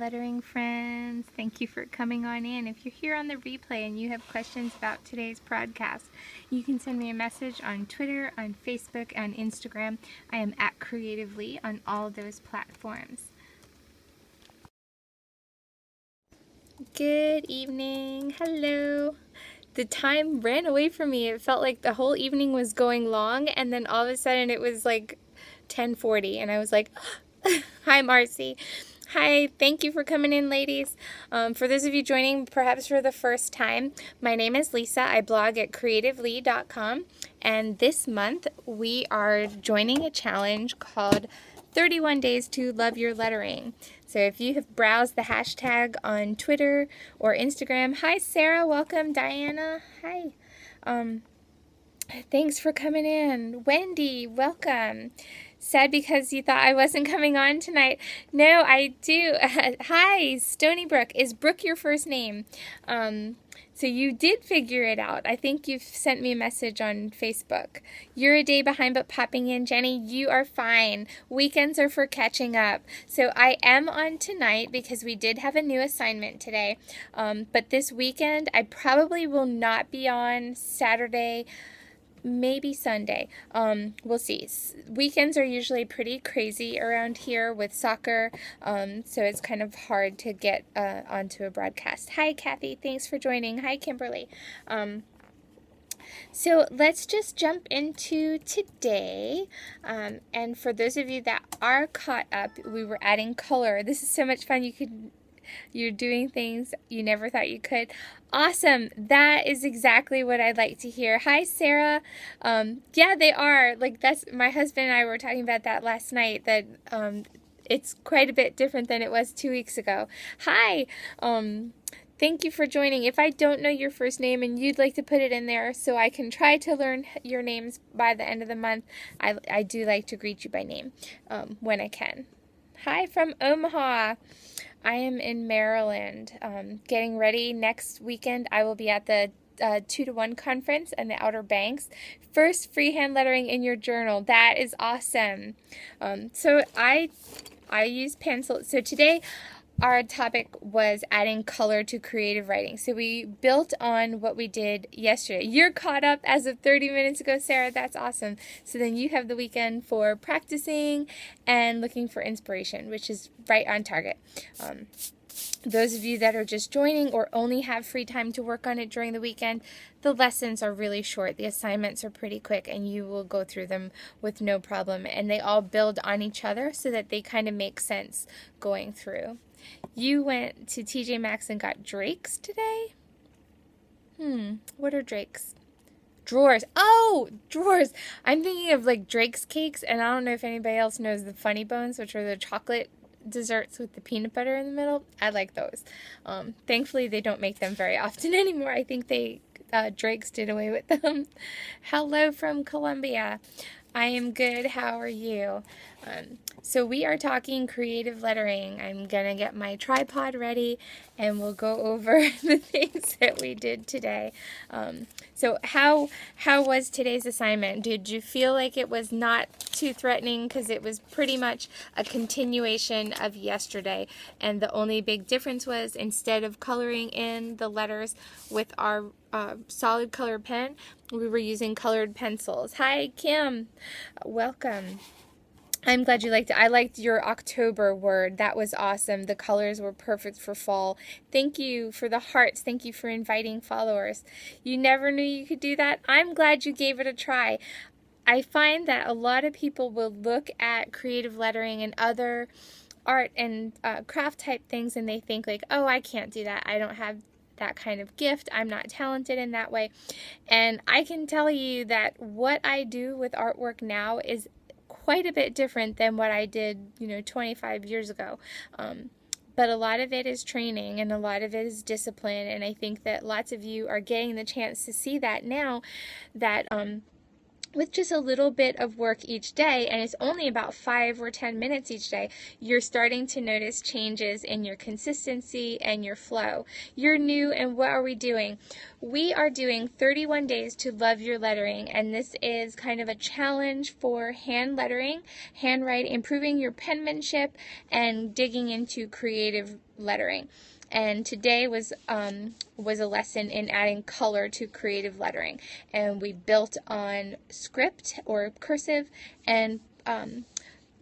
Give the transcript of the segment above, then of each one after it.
lettering friends. Thank you for coming on in. If you're here on the replay and you have questions about today's podcast, you can send me a message on Twitter, on Facebook, and Instagram. I am at CreativLEI on all those platforms. Good evening. Hello. The time ran away from me. It felt like the whole evening was going long, and then all of a sudden it was like 10:40, and I was like, hi, Marcy. Hi, thank you for coming in, ladies. For those of you joining perhaps for the first time, my name is Lisa. I blog at CreativLEI.com, and this month we are joining a challenge called 31 Days to Love Your Lettering. So if you have browsed the hashtag on Twitter or Instagram, hi Sarah, welcome. Diana, hi. Thanks for coming in. Wendy, welcome. Sad because you thought I wasn't coming on tonight. No, I do. Hi, Stony Brook. Is Brooke your first name? So you did figure it out. I think you've sent me a message on Facebook. You're a day behind, but popping in. Jenny, you are fine. Weekends are for catching up. So I am on tonight because we did have a new assignment today. But this weekend, I probably will not be on Saturday, maybe Sunday. We'll see. Weekends are usually pretty crazy around here with soccer, so it's kind of hard to get onto a broadcast. Hi, Kathy. Thanks for joining. Hi, Kimberly. So let's just jump into today. And for those of you that are caught up, we were adding color. This is so much fun. You're doing things you never thought you could. Awesome. That is exactly what I'd like to hear. Hi, Sarah. Yeah, they are. Like, that's my husband and I were talking about that last night, that it's quite a bit different than it was 2 weeks ago. Hi. Thank you for joining. If I don't know your first name and you'd like to put it in there so I can try to learn your names by the end of the month, I do like to greet you by name when I can. Hi from Omaha. I am in Maryland, getting ready. Next weekend, I will be at the 2-to-1 conference in the Outer Banks. First freehand lettering in your journal. That is awesome. So I use pencil. So today, our topic was adding color to creative writing. So we built on what we did yesterday. You're caught up as of 30 minutes ago, Sarah. That's awesome. So then you have the weekend for practicing and looking for inspiration, which is right on target. Those of you that are just joining or only have free time to work on it during the weekend, the lessons are really short. The assignments are pretty quick, and you will go through them with no problem. And they all build on each other so that they kind of make sense going through. You went to TJ Maxx and got Drake's today? What are Drake's? Drawers. Oh, drawers. I'm thinking of like Drake's cakes, and I don't know if anybody else knows the Funny Bones, which are the chocolate desserts with the peanut butter in the middle. I like those. Thankfully, they don't make them very often anymore. I think Drake's did away with them. Hello from Colombia. I am good. How are you? So we are talking creative lettering. I'm going to get my tripod ready and we'll go over the things that we did today. So how was today's assignment? Did you feel like it was not too threatening? Because it was pretty much a continuation of yesterday. And the only big difference was instead of coloring in the letters with our solid color pen, we were using colored pencils. Hi, Kim. Welcome. I'm glad you liked it. I liked your October word. That was awesome. The colors were perfect for fall. Thank you for the hearts. Thank you for inviting followers. You never knew you could do that. I'm glad you gave it a try. I find that a lot of people will look at creative lettering and other art and craft type things and they think like, oh, I can't do that. I don't have that kind of gift. I'm not talented in that way. And I can tell you that what I do with artwork now is quite a bit different than what I did, 25 years ago. But a lot of it is training and a lot of it is discipline. And I think that lots of you are getting the chance to see that now, that with just a little bit of work each day, and it's only about 5 or 10 minutes each day, you're starting to notice changes in your consistency and your flow. You're new, and what are we doing? We are doing 31 days to love your lettering, and this is kind of a challenge for hand lettering, handwriting, improving your penmanship, and digging into creative lettering. And today was a lesson in adding color to creative lettering. And we built on script or cursive and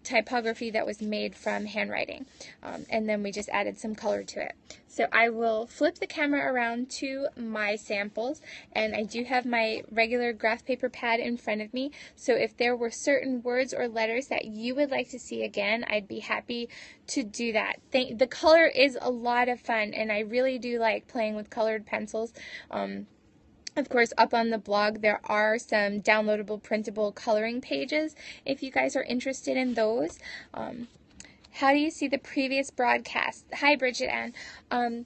typography that was made from handwriting. And then we just added some color to it. So I will flip the camera around to my samples, and I do have my regular graph paper pad in front of me. So if there were certain words or letters that you would like to see again, I'd be happy to do that. The color is a lot of fun, and I really do like playing with colored pencils. Of course, up on the blog, there are some downloadable, printable coloring pages if you guys are interested in those. How do you see the previous broadcast? Hi, Bridget Ann.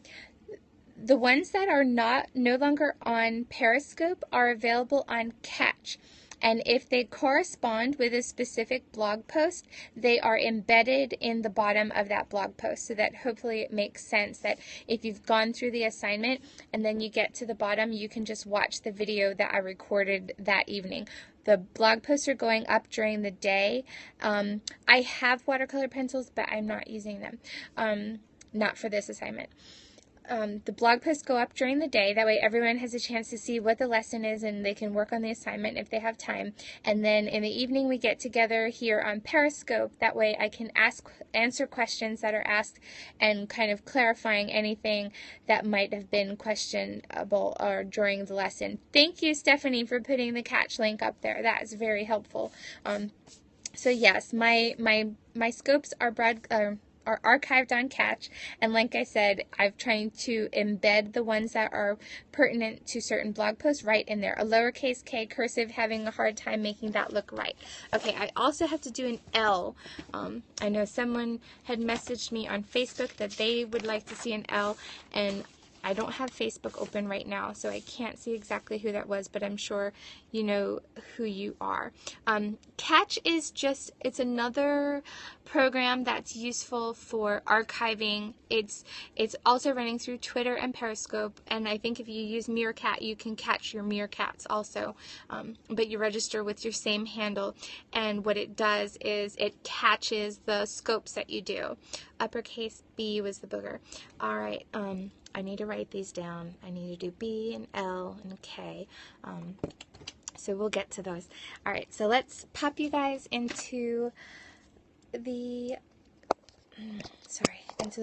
The ones that are no longer on Periscope are available on Catch. And if they correspond with a specific blog post, they are embedded in the bottom of that blog post, so that hopefully it makes sense that if you've gone through the assignment and then you get to the bottom, you can just watch the video that I recorded that evening. The blog posts are going up during the day. I have watercolor pencils, but I'm not using them, not for this assignment. The blog posts go up during the day. That way everyone has a chance to see what the lesson is and they can work on the assignment if they have time. And then in the evening we get together here on Periscope. That way I can answer questions that are asked and kind of clarifying anything that might have been questionable or during the lesson. Thank you, Stephanie, for putting the Catch link up there. That is very helpful. So yes, my scopes are archived on Catch, and like I said, I'm trying to embed the ones that are pertinent to certain blog posts right in there. A lowercase k cursive, having a hard time making that look right. Okay, I also have to do an L. I know someone had messaged me on Facebook that they would like to see an L, and I don't have Facebook open right now, so I can't see exactly who that was, but I'm sure you know who you are. Catch is it's another program that's useful for archiving. It's also running through Twitter and Periscope, and I think if you use Meerkat, you can catch your Meerkats also, but you register with your same handle, and what it does is it catches the scopes that you do. Uppercase B was the booger. All right, I need to write these down. I need to do B and L and K. So we'll get to those. All right, so let's pop you guys into the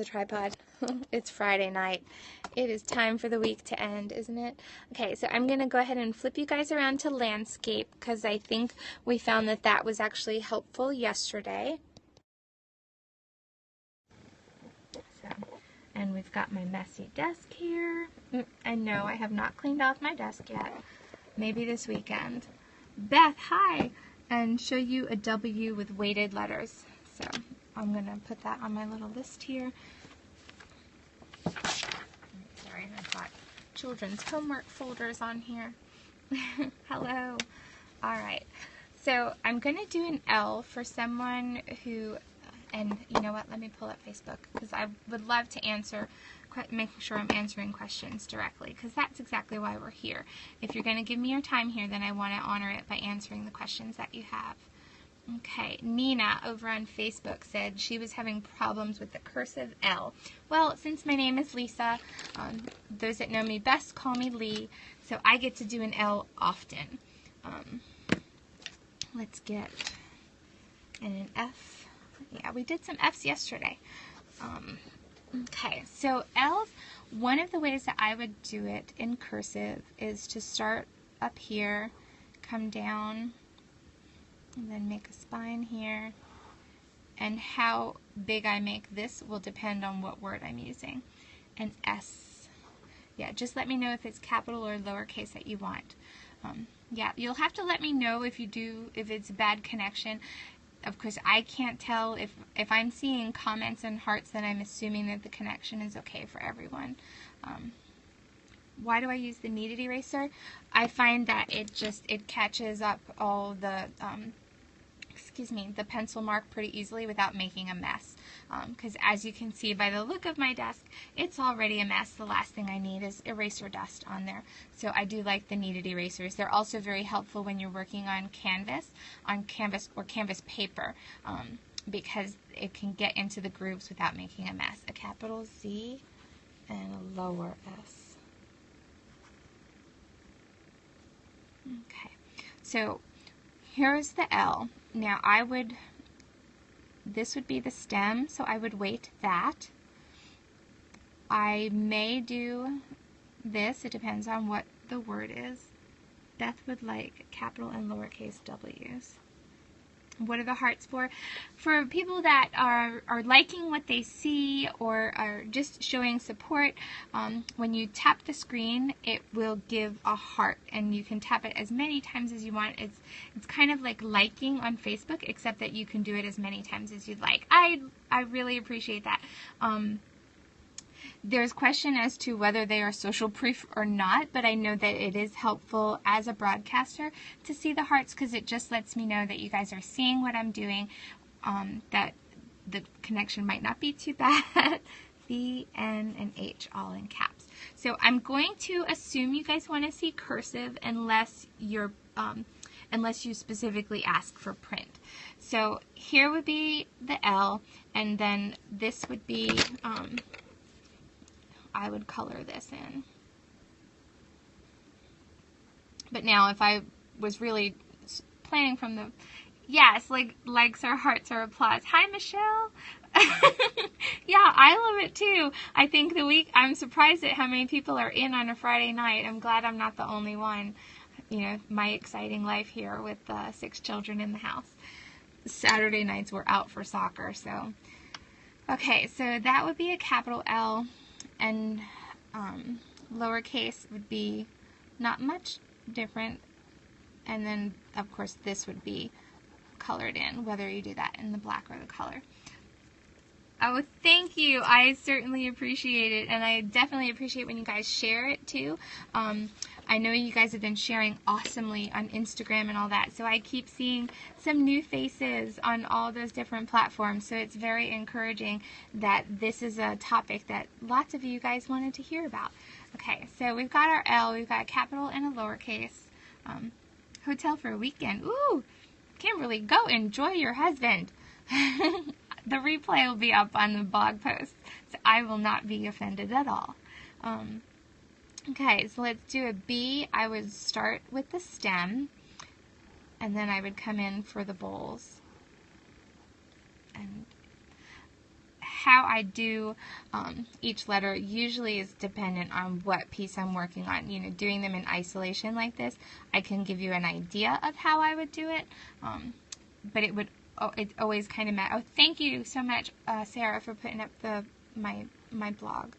tripod. It's Friday night. It is time for the week to end, isn't it? Okay, so I'm going to go ahead and flip you guys around to landscape because I think we found that was actually helpful yesterday. And we've got my messy desk here. I know I have not cleaned off my desk yet. Maybe this weekend. Beth, hi! And show you a W with weighted letters. So I'm going to put that on my little list here. Sorry, I've got children's homework folders on here. Hello. All right. So I'm going to do an L for someone who... And you know what, let me pull up Facebook because I would love to make sure I'm answering questions directly because that's exactly why we're here. If you're going to give me your time here, then I want to honor it by answering the questions that you have. Okay, Nina over on Facebook said she was having problems with the cursive L. Well, since my name is Lisa, those that know me best call me Lee, so I get to do an L often. Let's get an F. Yeah, we did some F's yesterday. Okay, so L's, one of the ways that I would do it in cursive is to start up here, come down, and then make a spine here. And how big I make this will depend on what word I'm using. And S. Yeah, just let me know if it's capital or lowercase that you want. Yeah, you'll have to let me know if it's a bad connection. Of course, I can't tell if I'm seeing comments and hearts, then I'm assuming that the connection is okay for everyone. Why do I use the kneaded eraser? I find that it catches up all the the pencil mark pretty easily without making a mess. Because as you can see by the look of my desk, it's already a mess. The last thing I need is eraser dust on there. So I do like the kneaded erasers. They're also very helpful when you're working on canvas or canvas paper. because it can get into the grooves without making a mess. A capital Z and a lower S. Okay, so here's the L. Now this would be the stem, so I would weight that. I may do this, it depends on what the word is. Beth would like capital and lowercase w's. What are the hearts for? For people that are liking what they see or are just showing support. When you tap the screen, it will give a heart, and you can tap it as many times as you want. It's kind of like liking on Facebook, except that you can do it as many times as you'd like. I really appreciate that. There's question as to whether they are social proof or not, but I know that it is helpful as a broadcaster to see the hearts, because it just lets me know that you guys are seeing what I'm doing, that the connection might not be too bad. V, N, and H all in caps. So I'm going to assume you guys want to see cursive unless you specifically ask for print. So here would be the L, and then this would be I would color this in. But now if I was really playing from the, yes, like likes or hearts or applause. Hi, Michelle. Yeah, I love it too. I think I'm surprised at how many people are in on a Friday night. I'm glad I'm not the only one. You know, my exciting life here with 6 children in the house. Saturday nights we're out for soccer, so. Okay, so that would be a capital L. And lowercase would be not much different. And then, of course, this would be colored in, whether you do that in the black or the color. Oh, thank you. I certainly appreciate it. And I definitely appreciate when you guys share it, too. I know you guys have been sharing awesomely on Instagram and all that, so I keep seeing some new faces on all those different platforms, so it's very encouraging that this is a topic that lots of you guys wanted to hear about. Okay, so we've got our L, we've got a capital and a lowercase. Hotel for a weekend. Ooh, Kimberly, go enjoy your husband. The replay will be up on the blog post, so I will not be offended at all. Okay, so let's do a B. I would start with the stem, and then I would come in for the bowls. And how I do each letter usually is dependent on what piece I'm working on. You know, doing them in isolation like this, I can give you an idea of how I would do it, but it always kind of matters. Oh, thank you so much, Sarah, for putting up my blog.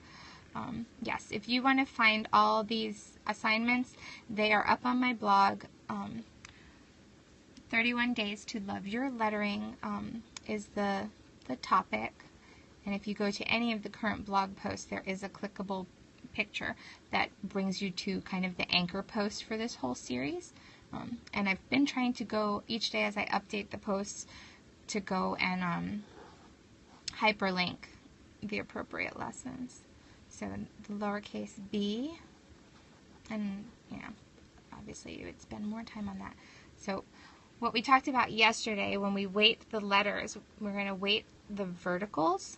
Yes, if you want to find all these assignments, they are up on my blog. 31 Days to Love Your Lettering is the topic. And if you go to any of the current blog posts, there is a clickable picture that brings you to kind of the anchor post for this whole series. And I've been trying to go each day as I update the posts to go and hyperlink the appropriate lessons. So the lowercase b, and you know, obviously you would spend more time on that. So what we talked about yesterday, when we weight the letters, we're going to weight the verticals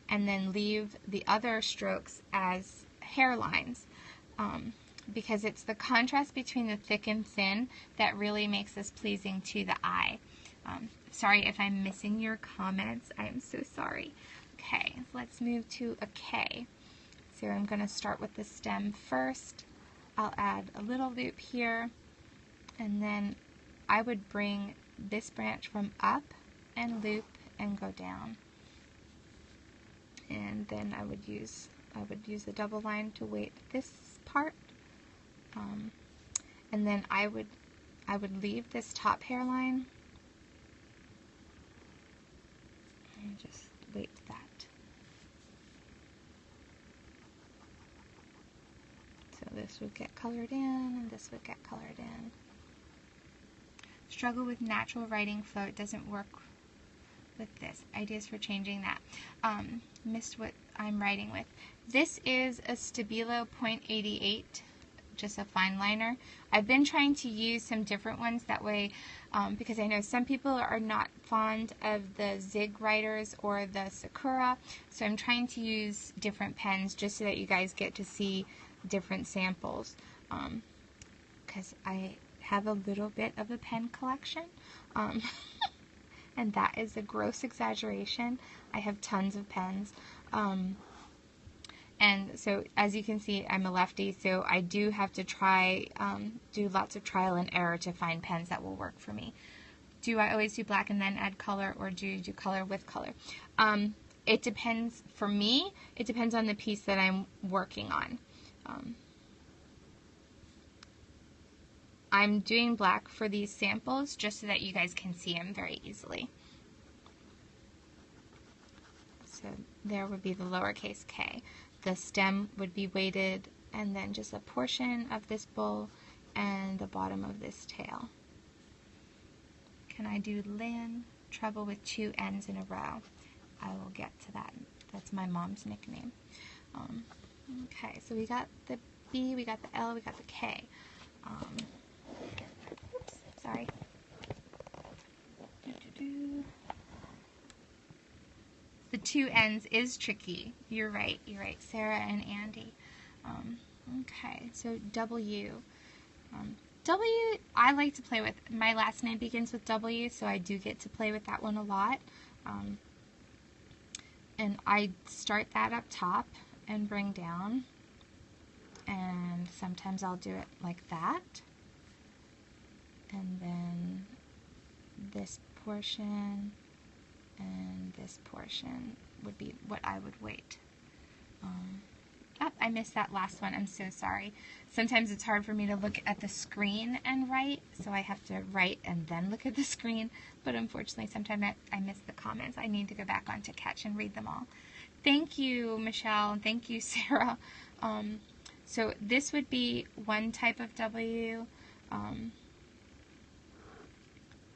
and then leave the other strokes as hairlines, because it's the contrast between the thick and thin that really makes this pleasing to the eye. Sorry if I'm missing your comments. I am so sorry. Okay, let's move to a K. So I'm going to start with the stem first. I'll add a little loop here, and then I would bring this branch from up and loop and go down. And then I would use the double line to weight this part. And then I would leave this top hairline and just weight that. So this would get colored in, and this would get colored in. Struggle with natural writing flow. It doesn't work with this. Ideas for changing that. Missed what I'm writing with. This is a Stabilo .88 just a fine liner. I've been trying to use some different ones that way because I know some people are not fond of the Zig writers or the Sakura, so I'm trying to use different pens just so that you guys get to see different samples, because I have a little bit of a pen collection, and that is a gross exaggeration. I have tons of pens. And so, as you can see, I'm a lefty, so I do have to do lots of trial and error to find pens that will work for me. Do I always do black and then add color, or do you do color with color? It depends. For me, it depends on the piece that I'm working on. I'm doing black for these samples just so that you guys can see them very easily. So there would be the lowercase k. The stem would be weighted, and then just a portion of this bowl and the bottom of this tail. Can I do Lynn? Trouble with 2 N's in a row. I will get to that. That's my mom's nickname. Okay, so we got the B, we got the L, we got the K. Oops, sorry. The 2 N's is tricky. You're right, Sarah and Andy. Okay, so W. W, I like to play with. My last name begins with W, so I do get to play with that one a lot. And I start that up top and bring down. And sometimes I'll do it like that. And then this portion and this portion would be what I would weight. I missed that last one. I'm so sorry. Sometimes it's hard for me to look at the screen and write, so I have to write and then look at the screen. But unfortunately, sometimes I miss the comments. I need to go back on to catch and read them all. Thank you, Michelle, and thank you, Sarah. So this would be one type of W.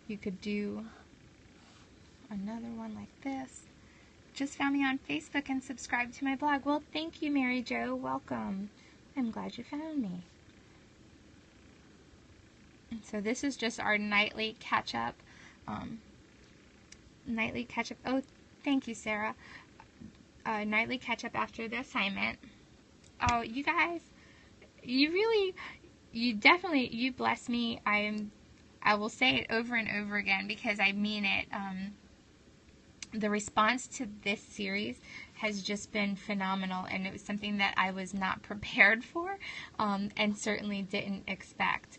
You could do another one like this. Just found me on Facebook and subscribed to my blog. Well, thank you, Mary Jo. Welcome. I'm glad you found me. And so this is just our nightly catch-up. Nightly catch-up. Oh, thank you, Sarah. Nightly catch-up after the assignment. Oh, you guys, you definitely bless me. I will say it over and over again because I mean it. The response to this series has just been phenomenal, and it was something that I was not prepared for, and certainly didn't expect.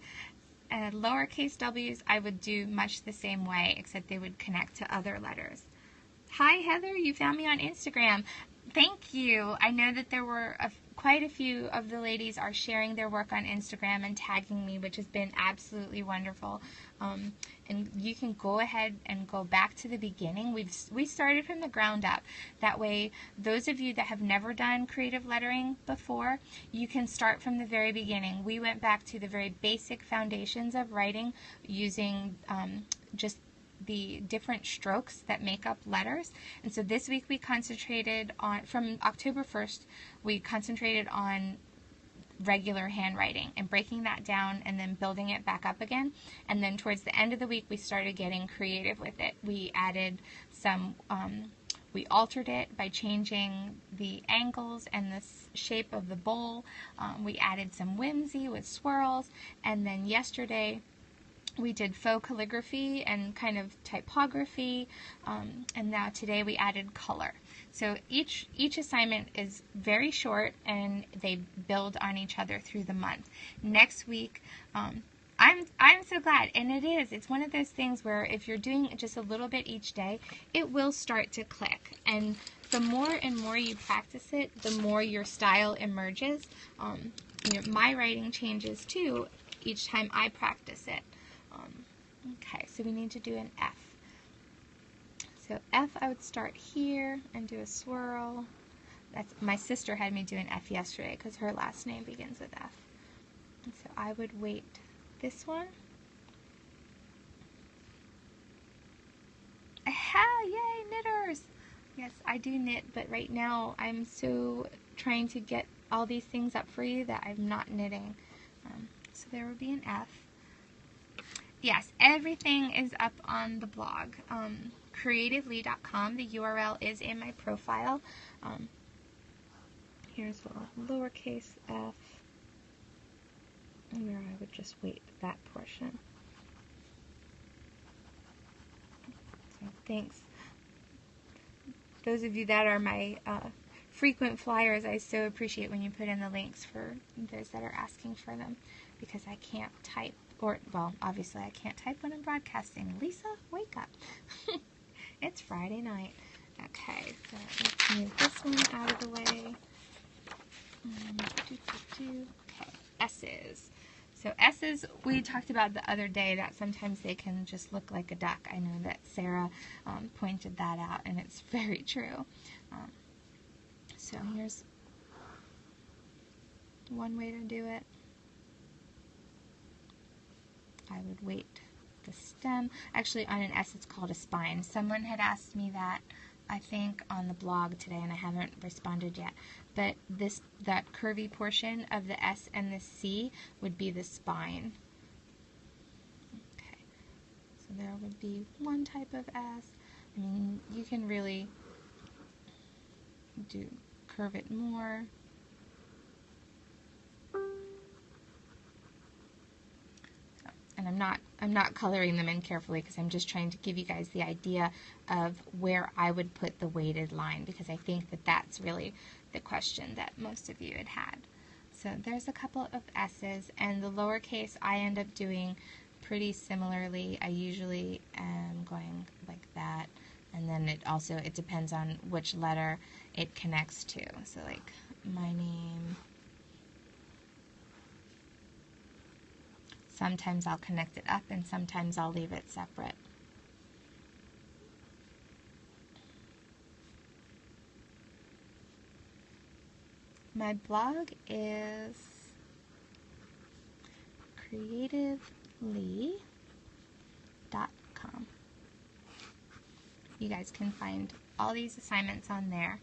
Lowercase w's, I would do much the same way, except they would connect to other letters. Hi, Heather, you found me on Instagram. Thank you. I know that there were quite a few of the ladies are sharing their work on Instagram and tagging me, which has been absolutely wonderful. And you can go ahead and go back to the beginning. We started from the ground up. That way, those of you that have never done creative lettering before, you can start from the very beginning. We went back to the very basic foundations of writing using just the different strokes that make up letters. And so this week we concentrated on, from October 1st, we concentrated on regular handwriting and breaking that down and then building it back up again. And then towards the end of the week we started getting creative with it. We added some, we altered it by changing the angles and the shape of the bowl. We added some whimsy with swirls, and then yesterday we did faux calligraphy and kind of typography, and now today we added color. So each assignment is very short, and they build on each other through the month. Next week, I'm so glad, and it's one of those things where if you're doing just a little bit each day, it will start to click. And the more and more you practice it, the more your style emerges. My writing changes too each time I practice it. Okay, so we need to do an F. So F, I would start here and do a swirl. My sister had me do an F yesterday because her last name begins with F. And so I would weight this one. Yay, knitters! Yes, I do knit, but right now I'm so trying to get all these things up for you that I'm not knitting. So there will be an F. Yes, everything is up on the blog. CreativLEI.com. The URL is in my profile. Here's a lowercase f, where I would just weight that portion. So thanks. Those of you that are my frequent flyers, I so appreciate when you put in the links for those that are asking for them, because I can't type, or, well, obviously I can't type when I'm broadcasting. Lisa, wake up. It's Friday night. Okay, so let's move this one out of the way. Okay, S's. So S's, we talked about the other day that sometimes they can just look like a duck. I know that Sarah pointed that out, and it's very true. So here's one way to do it. I would weight the stem. Actually, on an S, it's called a spine. Someone had asked me that, I think, on the blog today, and I haven't responded yet. But that curvy portion of the S and the C would be the spine. Okay, so there would be one type of S. I mean, you can really curve it more. And I'm not coloring them in carefully, because I'm just trying to give you guys the idea of where I would put the weighted line, because I think that that's really the question that most of you had had. So there's a couple of S's, and the lowercase I end up doing pretty similarly. I usually am going like that, and then it depends on which letter it connects to. So like my name. Sometimes I'll connect it up, and sometimes I'll leave it separate. My blog is CreativLEI.com. You guys can find all these assignments on there.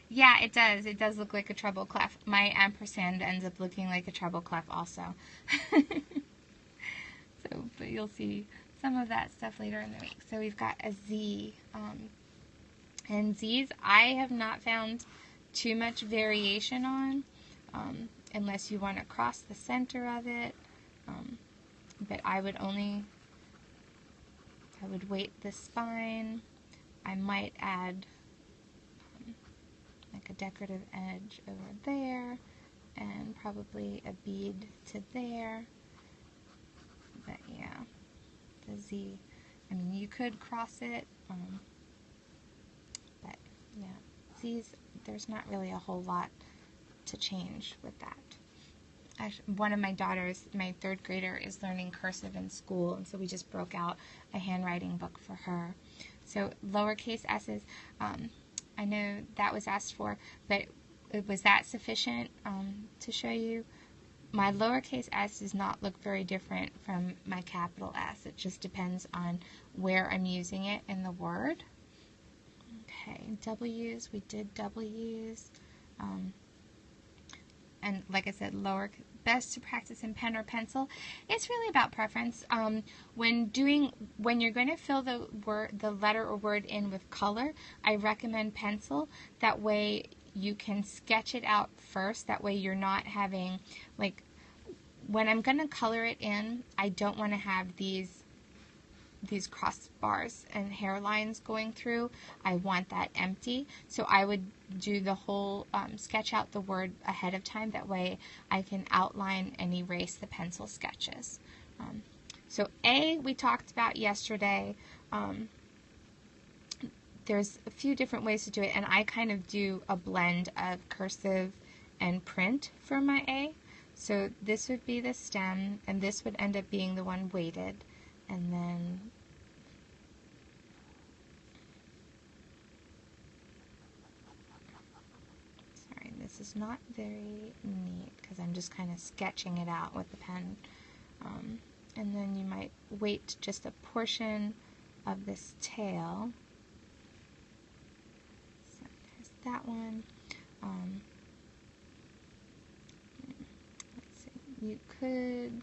Yeah, it does. It does look like a treble clef. My ampersand ends up looking like a treble clef also. But you'll see some of that stuff later in the week. So we've got a Z. And Z's, I have not found too much variation on, unless you want to cross the center of it. But I would weight the spine. I might add like a decorative edge over there, and probably a bead to there. But yeah, the Z, I mean, you could cross it, but yeah, Z's, there's not really a whole lot to change with that. One of my daughters, my 3rd grader, is learning cursive in school, and so we just broke out a handwriting book for her. So lowercase s's, I know that was asked for, but was that sufficient to show you? My lowercase s does not look very different from my capital S. It just depends on where I'm using it in the word. Okay, W's, we did W's. And like I said, best to practice in pen or pencil. It's really about preference. When you're going to fill the letter or word in with color, I recommend pencil. That way you can sketch it out first. That way you're not having, like, when I'm going to color it in, I don't want to have these crossbars and hairlines going through. I want that empty. So I would do the whole, sketch out the word ahead of time. That way I can outline and erase the pencil sketches. So A, we talked about yesterday. There's a few different ways to do it, and I kind of do a blend of cursive and print for my A. So this would be the stem, and this would end up being the one weighted. And then sorry, this is not very neat because I'm just kind of sketching it out with the pen. And then you might weight just a portion of this tail. So there's that one. Let's see, you could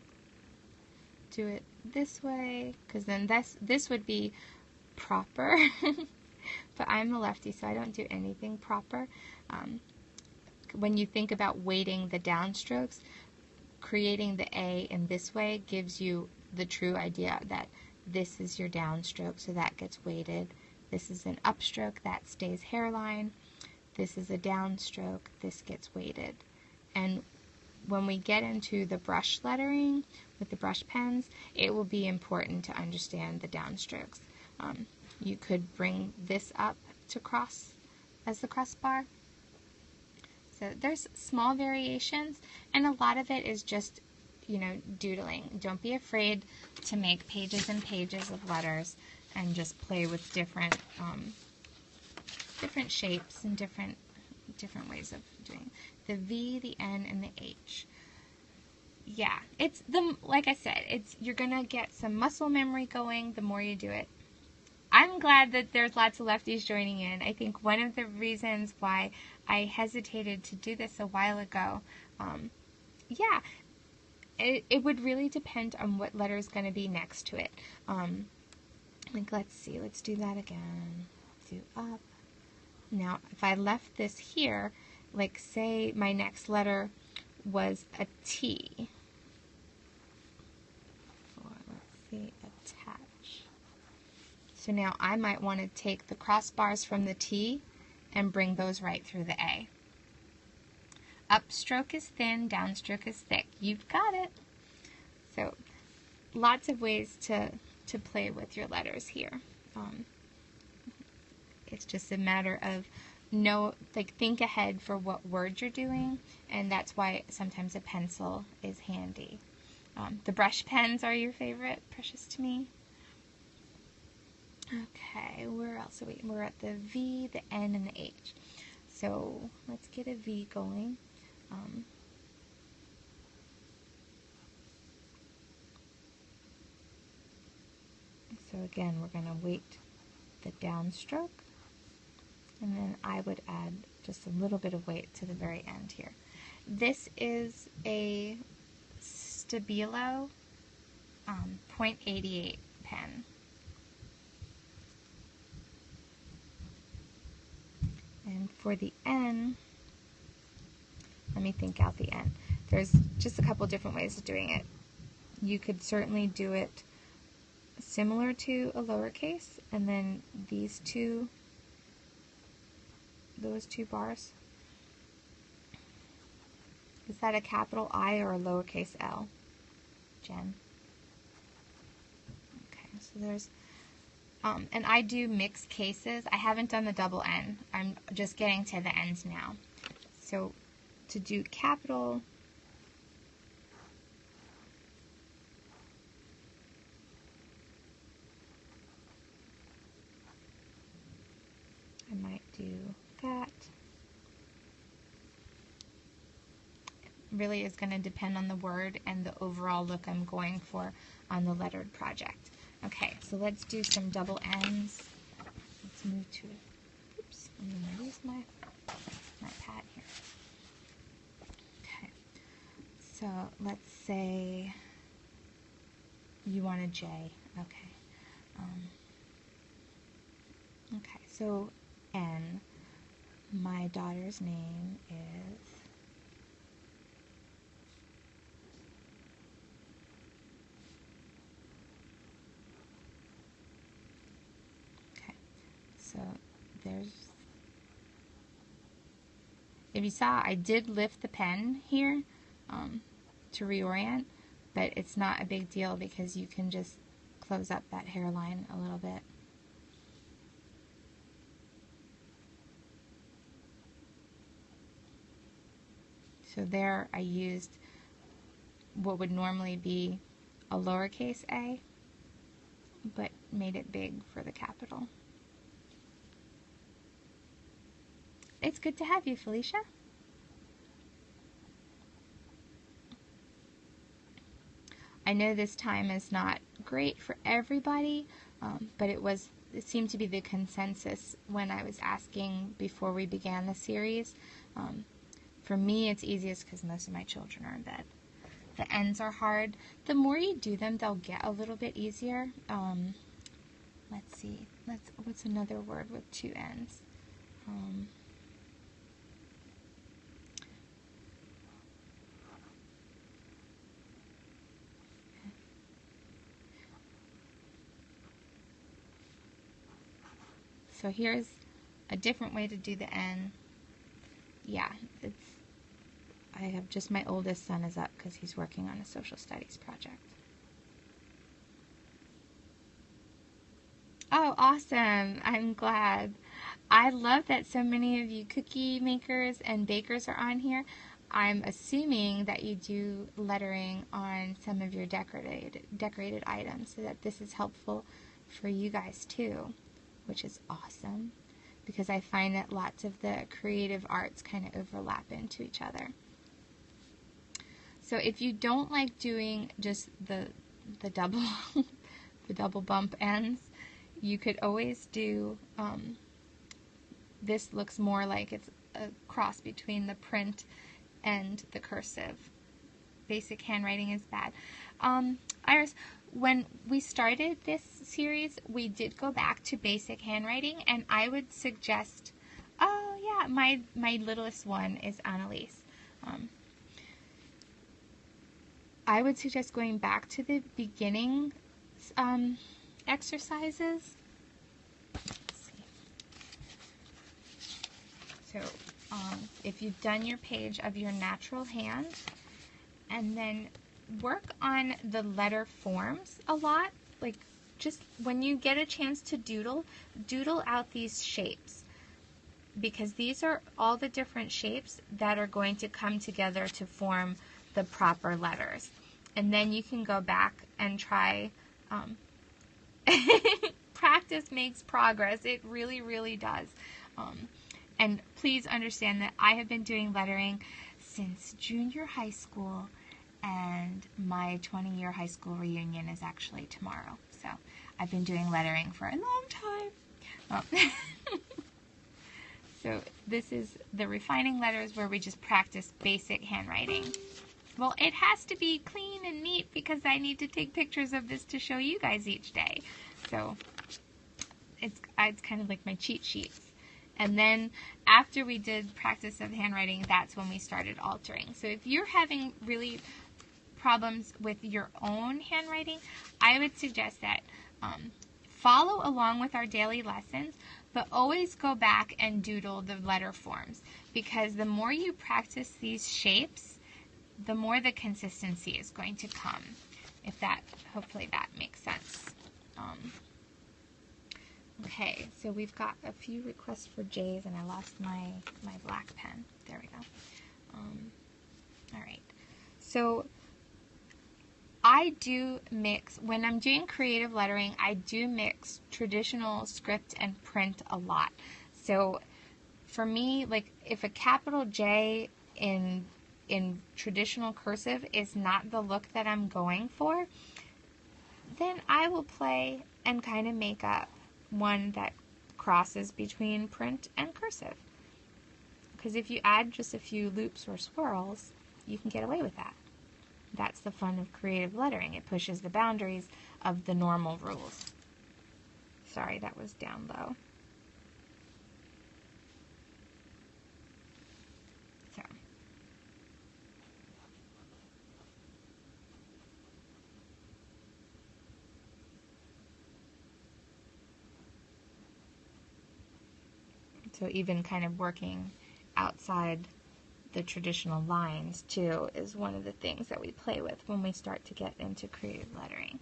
do it this way, because then this would be proper. But I'm a lefty, so I don't do anything proper. When you think about weighting the downstrokes, creating the A in this way gives you the true idea that this is your downstroke, so that gets weighted. This is an upstroke, that stays hairline. This is a downstroke, this gets weighted. And when we get into the brush lettering with the brush pens, it will be important to understand the downstrokes. You could bring this up to cross as the crossbar. So there's small variations, and a lot of it is just, doodling. Don't be afraid to make pages and pages of letters and just play with different shapes and different ways of doing the V, the N, and the H. Yeah, like I said, you're gonna get some muscle memory going the more you do it. I'm glad that there's lots of lefties joining in. I think one of the reasons why I hesitated to do this a while ago, it would really depend on what letter is going to be next to it. Let's see, let's do that again. Do up. Now, if I left this here, like say my next letter was a T. Or let's see, attach. So now I might want to take the crossbars from the T and bring those right through the A. Upstroke is thin, downstroke is thick. You've got it. So lots of ways to play with your letters here. It's just a matter of think ahead for what word you're doing, and that's why sometimes a pencil is handy. The brush pens are your favorite, precious to me. Okay, where else are we? We're at the V, the N, and the H. So let's get a V going. So again, we're going to weight the downstroke, and then I would add just a little bit of weight to the very end here. This is a Stabilo .88 pen. And for the N, let me think out the N. There's just a couple different ways of doing it. You could certainly do it similar to a lowercase, and then those two bars. Is that a capital I or a lowercase L, Jen? Okay, so there's, and I do mixed cases. I haven't done the double N. I'm just getting to the N's now. So to do capital, I might do that. It really is going to depend on the word and the overall look I'm going for on the lettered project. Okay, so let's do some double N's. Let's move to, oops, I'm going to use my pad here. Okay, so let's say you want a J. Okay. Okay, so N. My daughter's name is so there's, if you saw, I did lift the pen here to reorient, but it's not a big deal because you can just close up that hairline a little bit. So there I used what would normally be a lowercase a, but made it big for the capital. It's good to have you, Felicia. I know this time is not great for everybody, but it seemed to be the consensus when I was asking before we began the series. For me, it's easiest because most of my children are in bed. the ends are hard. The more you do them, they'll get a little bit easier. Let's see. What's another word with two ends? So here's a different way to do the N. Yeah, I have just my oldest son is up because he's working on a social studies project. Oh, awesome. I'm glad. I love that so many of you cookie makers and bakers are on here. I'm assuming that you do lettering on some of your decorated items, so that this is helpful for you guys too, which is awesome, because I find that lots of the creative arts kind of overlap into each other. So if you don't like doing just the double the double bump ends, you could always do this. Looks more like it's a cross between the print and the cursive. Basic handwriting is bad. Iris, when we started this series, we did go back to basic handwriting, and I would suggest, oh yeah, my littlest one is Annalise. I would suggest going back to the beginning exercises. Let's see. So if you've done your page of your natural hand, and then work on the letter forms a lot. Like, just when you get a chance to doodle out these shapes, because these are all the different shapes that are going to come together to form the proper letters. And then you can go back and try. Practice makes progress. It really, really does. And please understand that I have been doing lettering since junior high school, and my 20-year high school reunion is actually tomorrow. So I've been doing lettering for a long time. So this is the refining letters, where we just practice basic handwriting. Well, it has to be clean and neat because I need to take pictures of this to show you guys each day. So it's kind of like my cheat sheets. And then after we did practice of handwriting, that's when we started altering. So if you're having really problems with your own handwriting, I would suggest that follow along with our daily lessons, but always go back and doodle the letter forms, because the more you practice these shapes, the more the consistency is going to come. Hopefully that makes sense. Okay, so we've got a few requests for J's, and I lost my black pen. There we go. All right. So I do mix, when I'm doing creative lettering, I do mix traditional script and print a lot. So for me, like, if a capital J in traditional cursive is not the look that I'm going for, then I will play and kind of make up one that crosses between print and cursive. Because if you add just a few loops or swirls, you can get away with that. That's the fun of creative lettering. It pushes the boundaries of the normal rules. Sorry, that was down low. So even kind of working outside the traditional lines too is one of the things that we play with when we start to get into creative lettering.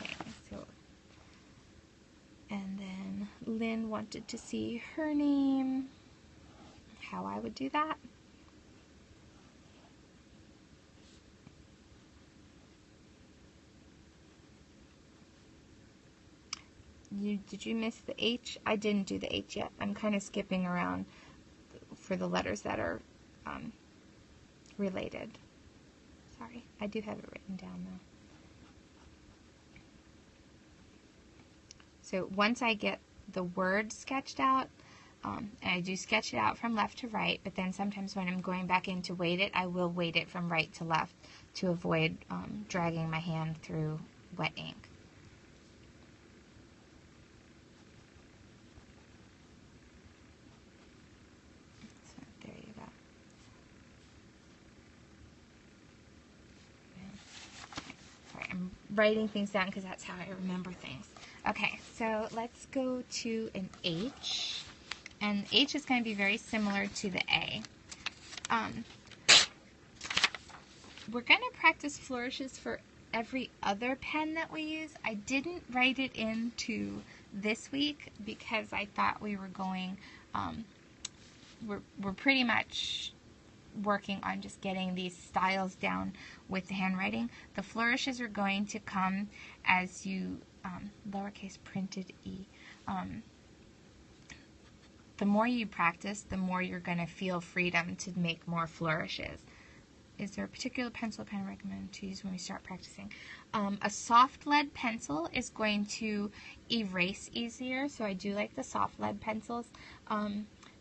Okay, so, and then Lynn wanted to see her name, how I would do that. Did you miss the H? I didn't do the H yet. I'm kind of skipping around for the letters that are related. Sorry, I do have it written down though. So once I get the word sketched out, And I do sketch it out from left to right, but then sometimes when I'm going back in to weight it, I will weight it from right to left to avoid dragging my hand through wet ink. So there you go. Sorry, I'm writing things down because that's how I remember things. Okay, so let's go to an H. And H is going to be very similar to the A. We're going to practice flourishes for every other pen that we use. I didn't write it into this week because I thought we were going, we're pretty much working on just getting these styles down with the handwriting. The flourishes are going to come as you, lowercase printed E. The more you practice, the more you're going to feel freedom to make more flourishes. Is there a particular pencil pen I recommend to use when we start practicing? A soft lead pencil is going to erase easier, so I do like the soft lead pencils.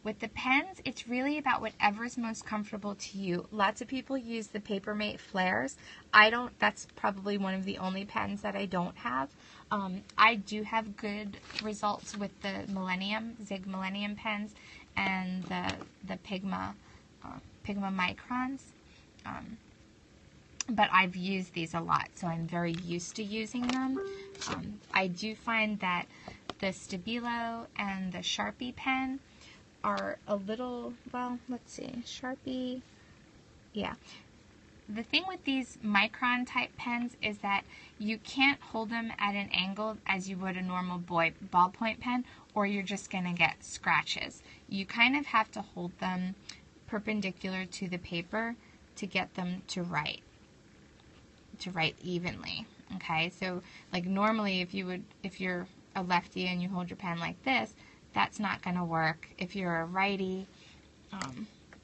With the pens, it's really about whatever's most comfortable to you. Lots of people use the Papermate Flares. I don't. That's probably one of the only pens that I don't have. I do have good results with the Zig Millennium pens and the Pigma Microns. But I've used these a lot, so I'm very used to using them. I do find that the Stabilo and the Sharpie pen are a little, well, let's see, Sharpie, yeah. The thing with these micron type pens is that you can't hold them at an angle as you would a normal ballpoint pen, or you're just going to get scratches. You kind of have to hold them perpendicular to the paper to get them to write evenly. Okay, so like normally if you're a lefty and you hold your pen like this, that's not going to work. If you're a righty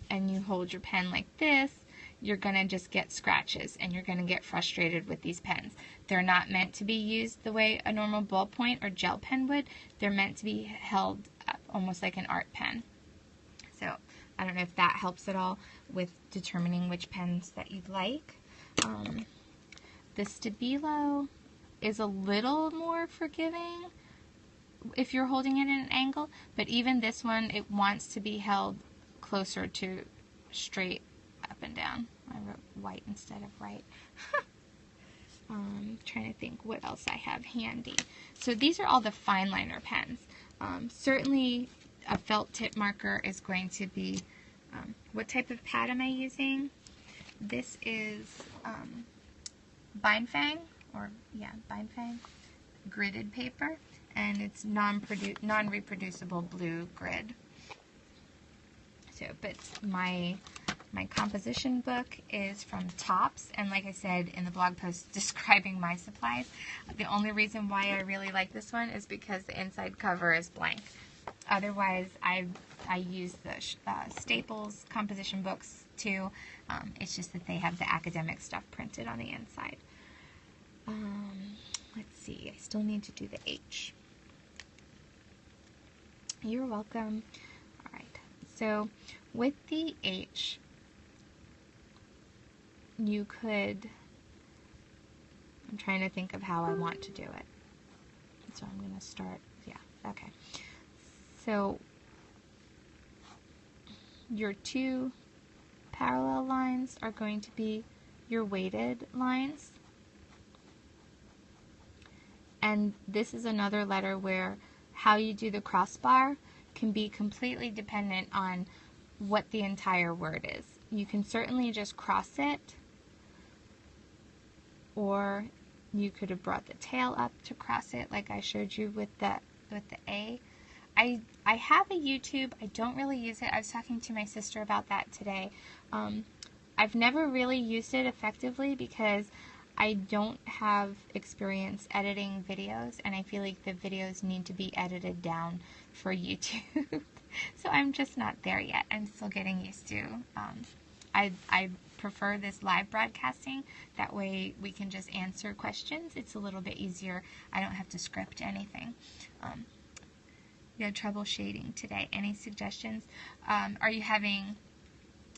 and you hold your pen like this, you're going to just get scratches and you're going to get frustrated with these pens. They're not meant to be used the way a normal ballpoint or gel pen would. They're meant to be held almost like an art pen. So I don't know if that helps at all with determining which pens that you'd like. The Stabilo is a little more forgiving if you're holding it at an angle, but even this one, it wants to be held closer to straight up and down. I wrote white instead of right. Trying to think what else I have handy. So these are all the fine liner pens. Certainly a felt tip marker is going to be, what type of pad am I using? This is Bindfang, Bindfang gridded paper, and it's non-reproducible blue grid. So, but my composition book is from Tops, and like I said in the blog post describing my supplies, the only reason why I really like this one is because the inside cover is blank. Otherwise, I use the Staples composition books too. It's just that they have the academic stuff printed on the inside. Let's see, I still need to do the H. You're welcome. All right, so with the H, you could, I'm trying to think of how I want to do it. So I'm going to start, okay. So your two parallel lines are going to be your weighted lines. And this is another letter where how you do the crossbar can be completely dependent on what the entire word is. You can certainly just cross it, or you could have brought the tail up to cross it like I showed you with the A. I have a YouTube. I don't really use it. I was talking to my sister about that today. I've never really used it effectively because I don't have experience editing videos, and I feel like the videos need to be edited down for YouTube. So I'm just not there yet. I'm still getting used to. I prefer this live broadcasting. That way we can just answer questions. It's a little bit easier. I don't have to script anything. you had trouble shading today. Any suggestions? Are you having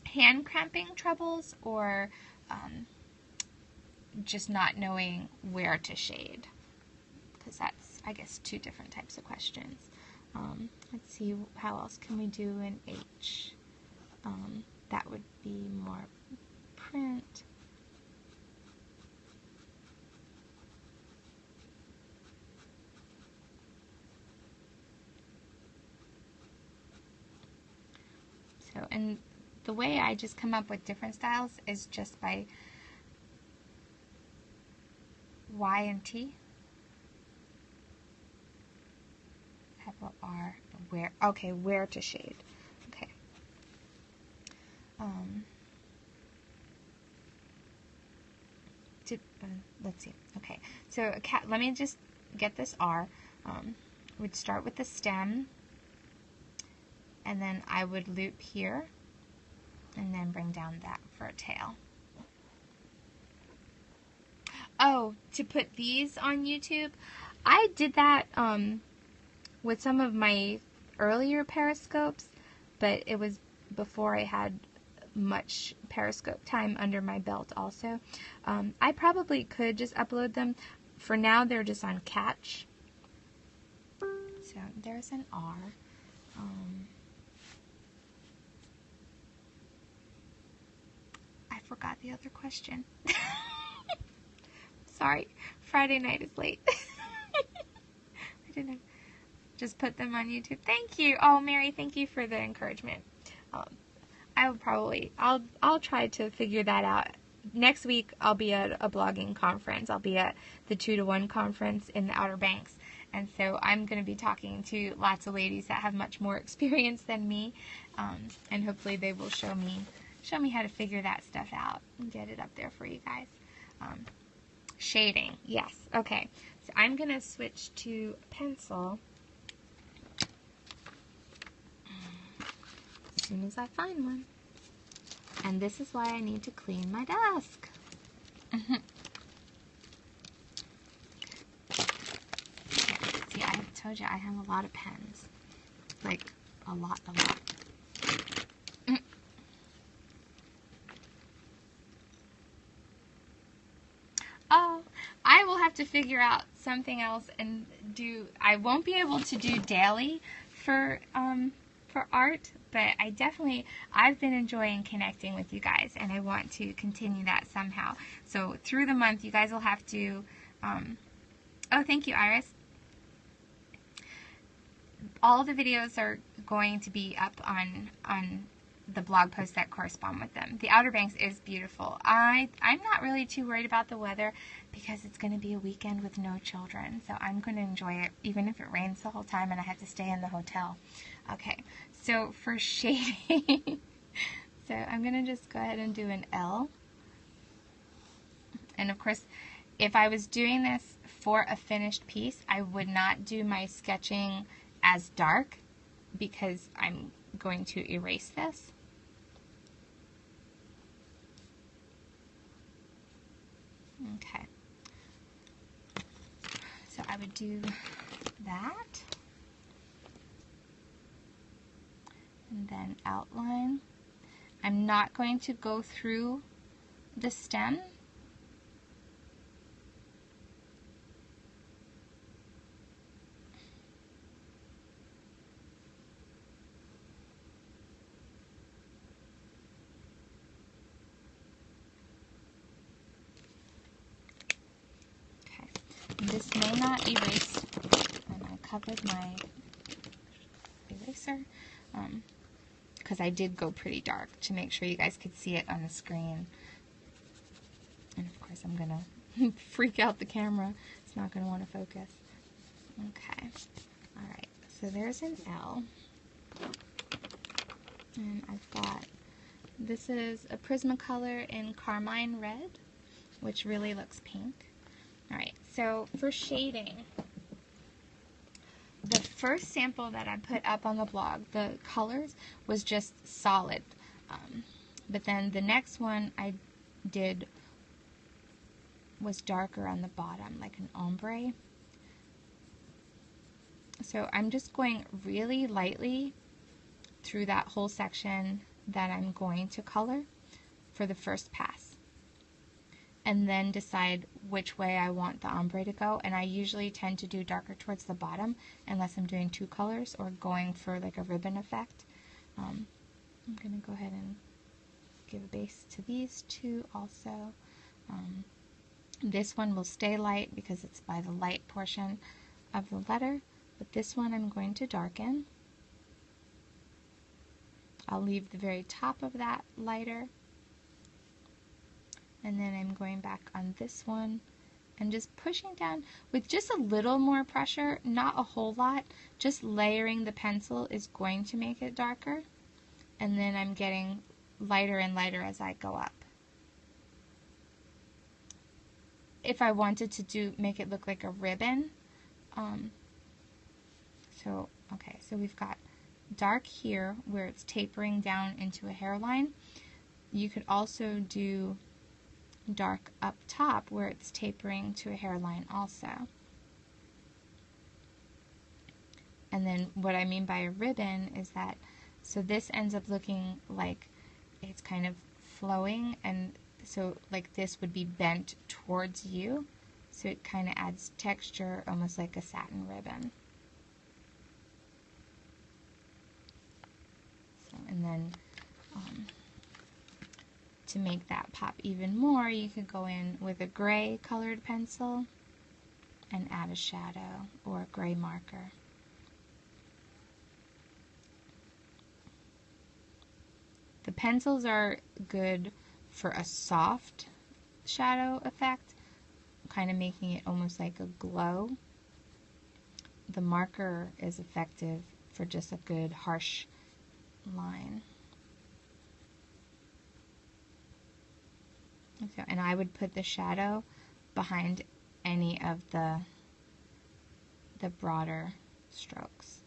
hand cramping troubles, or just not knowing where to shade? Because that's, I guess, two different types of questions. Let's see, how else can we do an H? That would be more print. So, and the way I just come up with different styles is just by Y and T. Capital R, where, okay, where to shade. Okay. Let's see. Okay, so let me just get this R. We'd start with the stem, and then I would loop here, and then bring down that for a tail. Oh, to put these on YouTube, I did that with some of my earlier periscopes, but it was before I had much periscope time under my belt also. I probably could just upload them. For now, they're just on Catch. So there's an R. I forgot the other question. Sorry, Friday night is late. I didn't just put them on YouTube. Thank you. Oh, Mary, thank you for the encouragement. I'll try to figure that out. Next week, I'll be at a blogging conference. I'll be at the 2-to-1 conference in the Outer Banks. And so I'm going to be talking to lots of ladies that have much more experience than me. And hopefully they will show me how to figure that stuff out and get it up there for you guys. Shading, yes. Okay, so I'm going to switch to pencil as soon as I find one. And this is why I need to clean my desk. See, I told you I have a lot of pens. Like, a lot. Oh, I will have to figure out something else and do. I won't be able to do daily for art, but I've been enjoying connecting with you guys, and I want to continue that somehow. So through the month, you guys will have to. Oh, thank you, Iris. All the videos are going to be up on the blog posts that correspond with them. The Outer Banks is beautiful. I'm not really too worried about the weather because it's going to be a weekend with no children, so I'm going to enjoy it even if it rains the whole time and I have to stay in the hotel. Okay, so for shading, so I'm going to just go ahead and do an L. And of course, if I was doing this for a finished piece, I would not do my sketching as dark because I'm going to erase this. Okay, so I would do that, and then outline. I'm not going to go through the stem. This may not erase, and I covered my eraser because I did go pretty dark to make sure you guys could see it on the screen. And of course I'm going to freak out the camera. It's not going to want to focus. Okay. Alright, so there's an L. And I've got, this is a Prismacolor in Carmine Red, which really looks pink. Alright, so for shading, the first sample that I put up on the blog, the colors, was just solid. But then the next one I did was darker on the bottom, like an ombre. So I'm just going really lightly through that whole section that I'm going to color for the first pass, and then decide which way I want the ombre to go. And I usually tend to do darker towards the bottom unless I'm doing two colors or going for like a ribbon effect. I'm going to go ahead and give a base to these two also. This one will stay light because it's by the light portion of the letter, but this one I'm going to darken. I'll leave the very top of that lighter, and then I'm going back on this one and just pushing down with just a little more pressure, not a whole lot. Just layering the pencil is going to make it darker, and then I'm getting lighter and lighter as I go up. If I wanted to make it look like a ribbon, so we've got dark here where it's tapering down into a hairline. You could also do dark up top where it's tapering to a hairline also. And then what I mean by a ribbon is that, so this ends up looking like it's kind of flowing, and so like this would be bent towards you, so it kind of adds texture, almost like a satin ribbon. So, and then to make that pop even more, you could go in with a gray colored pencil and add a shadow or a gray marker. The pencils are good for a soft shadow effect, kind of making it almost like a glow. The marker is effective for just a good harsh line. So, and I would put the shadow behind any of the broader strokes.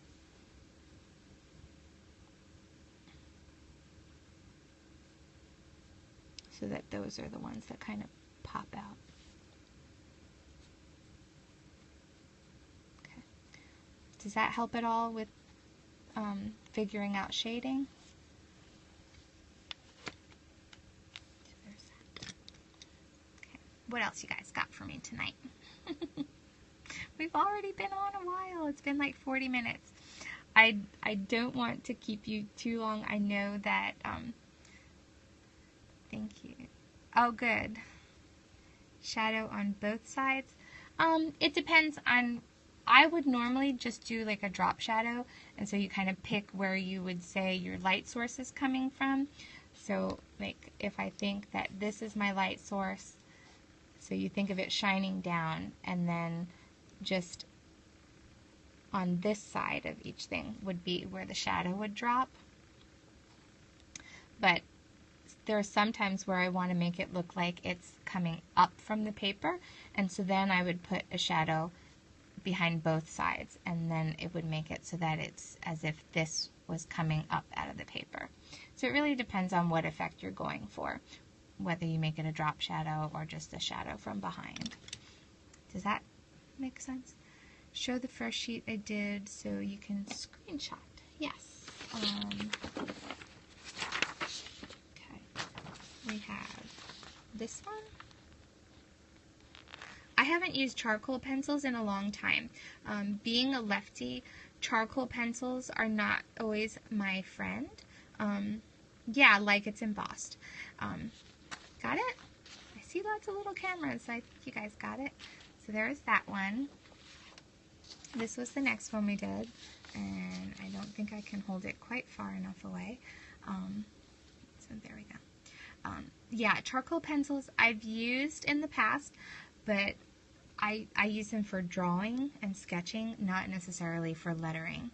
So that those are the ones that kind of pop out. Okay. Does that help at all with figuring out shading? Okay. What else you guys got for me tonight? We've already been on a while. It's been like 40 minutes. I don't want to keep you too long. I know that thank you. Oh, good. Shadow on both sides. It depends on, I would normally just do like a drop shadow, and so you kind of pick where you would say your light source is coming from. So like if I think that this is my light source, so you think of it shining down, and then just on this side of each thing would be where the shadow would drop. But there are some times where I want to make it look like it's coming up from the paper, and so then I would put a shadow behind both sides, and then it would make it so that it's as if this was coming up out of the paper. So it really depends on what effect you're going for, whether you make it a drop shadow or just a shadow from behind. Does that make sense? Show the first sheet I did so you can screenshot. Yes. We have this one. I haven't used charcoal pencils in a long time. Being a lefty, charcoal pencils are not always my friend. Yeah, like it's embossed. Got it? I see lots of little cameras, so I think you guys got it. So there's that one. This was the next one we did, and I don't think I can hold it quite far enough away. So there we go. Yeah, charcoal pencils I've used in the past, but I use them for drawing and sketching, not necessarily for lettering.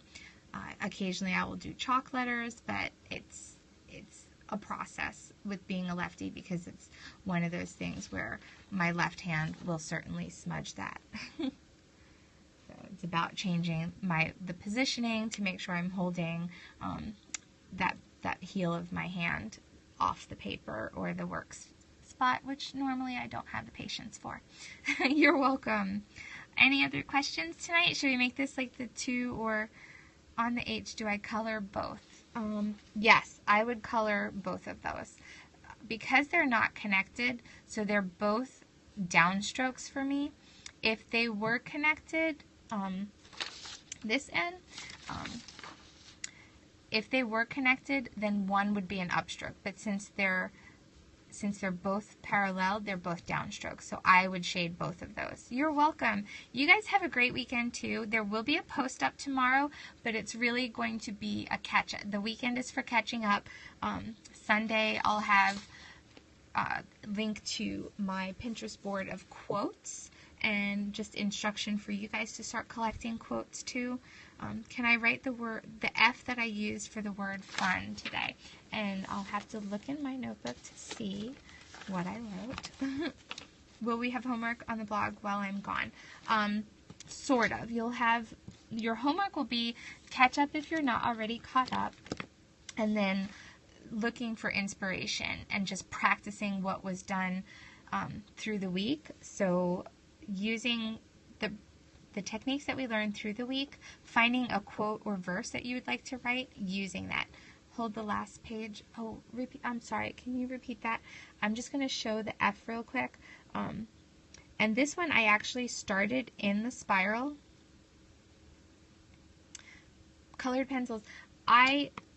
Occasionally I will do chalk letters, but it's a process with being a lefty because it's one of those things where my left hand will certainly smudge that. So it's about changing the positioning to make sure I'm holding that heel of my hand off the paper or the work spot, which normally I don't have the patience for. You're welcome. Any other questions tonight? Should we make this like the 2, or on the H, do I color both? Yes, I would color both of those. Because they're not connected, so they're both downstrokes for me. If they were connected, this end, if they were connected, then one would be an upstroke. But since they're both parallel, they're both downstrokes. So I would shade both of those. You're welcome. You guys have a great weekend too. There will be a post up tomorrow, but it's really going to be a catch up. The weekend is for catching up. Sunday I'll have a link to my Pinterest board of quotes and just instruction for you guys to start collecting quotes too. Can I write the F that I used for the word fun today? And I'll have to look in my notebook to see what I wrote. Will we have homework on the blog while I'm gone? Sort of. You'll have, your homework will be catch up if you're not already caught up, and then looking for inspiration and just practicing what was done through the week. So using the techniques that we learned through the week, finding a quote or verse that you would like to write, using that. Hold the last page. Oh, repeat. I'm sorry. Can you repeat that? I'm just going to show the F real quick. And this one I actually started in the spiral. Colored pencils.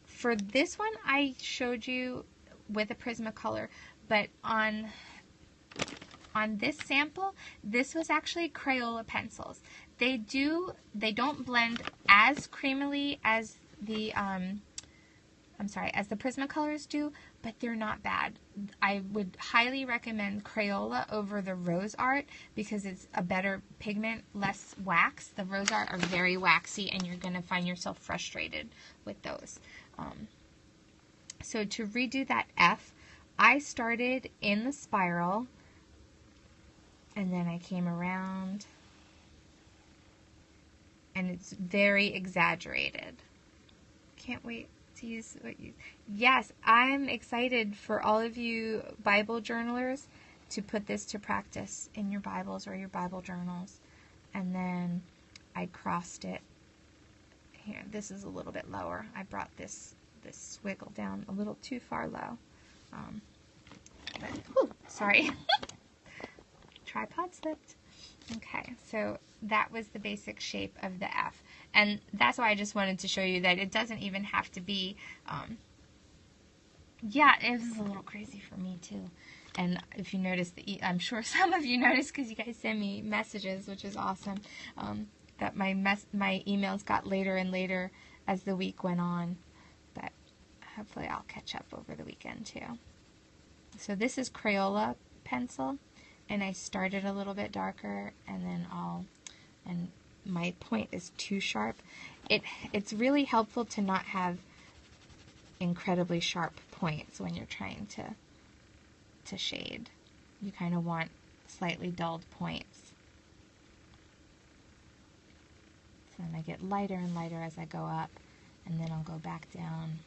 For this one, I showed you with a Prismacolor, but on this sample, this was actually Crayola pencils. They don't blend as creamily as the as the Prismacolors do, but they're not bad. I would highly recommend Crayola over the Rose Art because it's a better pigment, less wax. The Rose Art are very waxy, and you're going to find yourself frustrated with those. So to redo that F, I started in the spiral, and then I came around, and it's very exaggerated. Can't wait to use what you... Yes, I'm excited for all of you Bible journalers to put this to practice in your Bibles or your Bible journals. And then I crossed it here. This is a little bit lower. I brought this swiggle down a little too far low. Sorry. Tripod slipped. Okay, so that was the basic shape of the F. And that's why I just wanted to show you that it doesn't even have to be, yeah, it was a little crazy for me too. And if you notice, I'm sure some of you noticed because you guys send me messages, which is awesome, that my emails got later and later as the week went on. But hopefully I'll catch up over the weekend too. So this is Crayola pencil. And I started a little bit darker, and then and my point is too sharp. It's really helpful to not have incredibly sharp points when you're trying to shade. You kind of want slightly dulled points. So then I get lighter and lighter as I go up, and then I'll go back down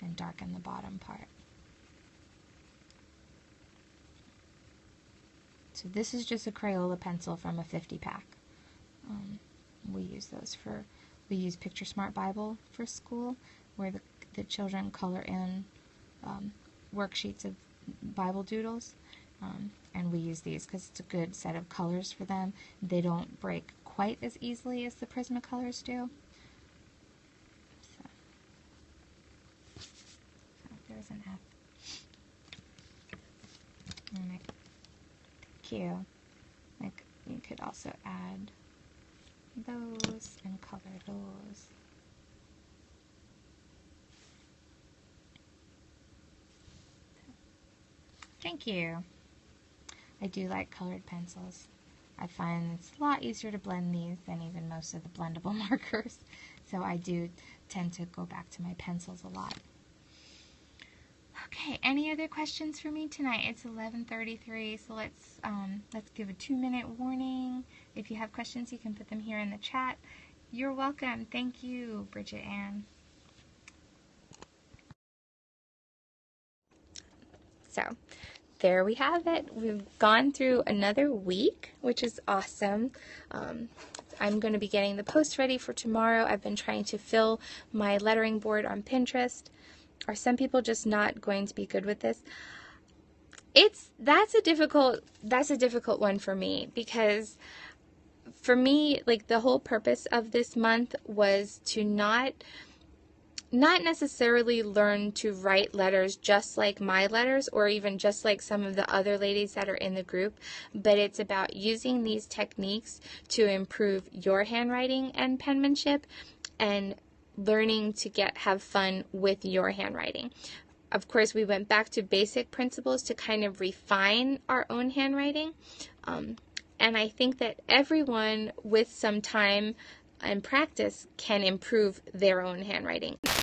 and darken the bottom part. So this is just a Crayola pencil from a 50-pack. We use Picture Smart Bible for school, where the children color in worksheets of Bible doodles. And we use these because it's a good set of colors for them. They don't break quite as easily as the Prismacolors do. So there's an F. And like you could also add those and color those. Thank you. I do like colored pencils. I find it's a lot easier to blend these than even most of the blendable markers. So I do tend to go back to my pencils a lot. Okay, any other questions for me tonight? It's 11:33, so let's give a 2-minute warning. If you have questions, you can put them here in the chat. You're welcome. Thank you, Bridget Ann. So, there we have it. We've gone through another week, which is awesome. I'm going to be getting the post ready for tomorrow. I've been trying to fill my lettering board on Pinterest. Are some people just not going to be good with this? That's a difficult one for me, because for me, like, the whole purpose of this month was to not necessarily learn to write letters just like my letters, or even just like some of the other ladies that are in the group, but it's about using these techniques to improve your handwriting and penmanship, and learning to have fun with your handwriting. Of course, we went back to basic principles to kind of refine our own handwriting. And I think that everyone with some time and practice can improve their own handwriting.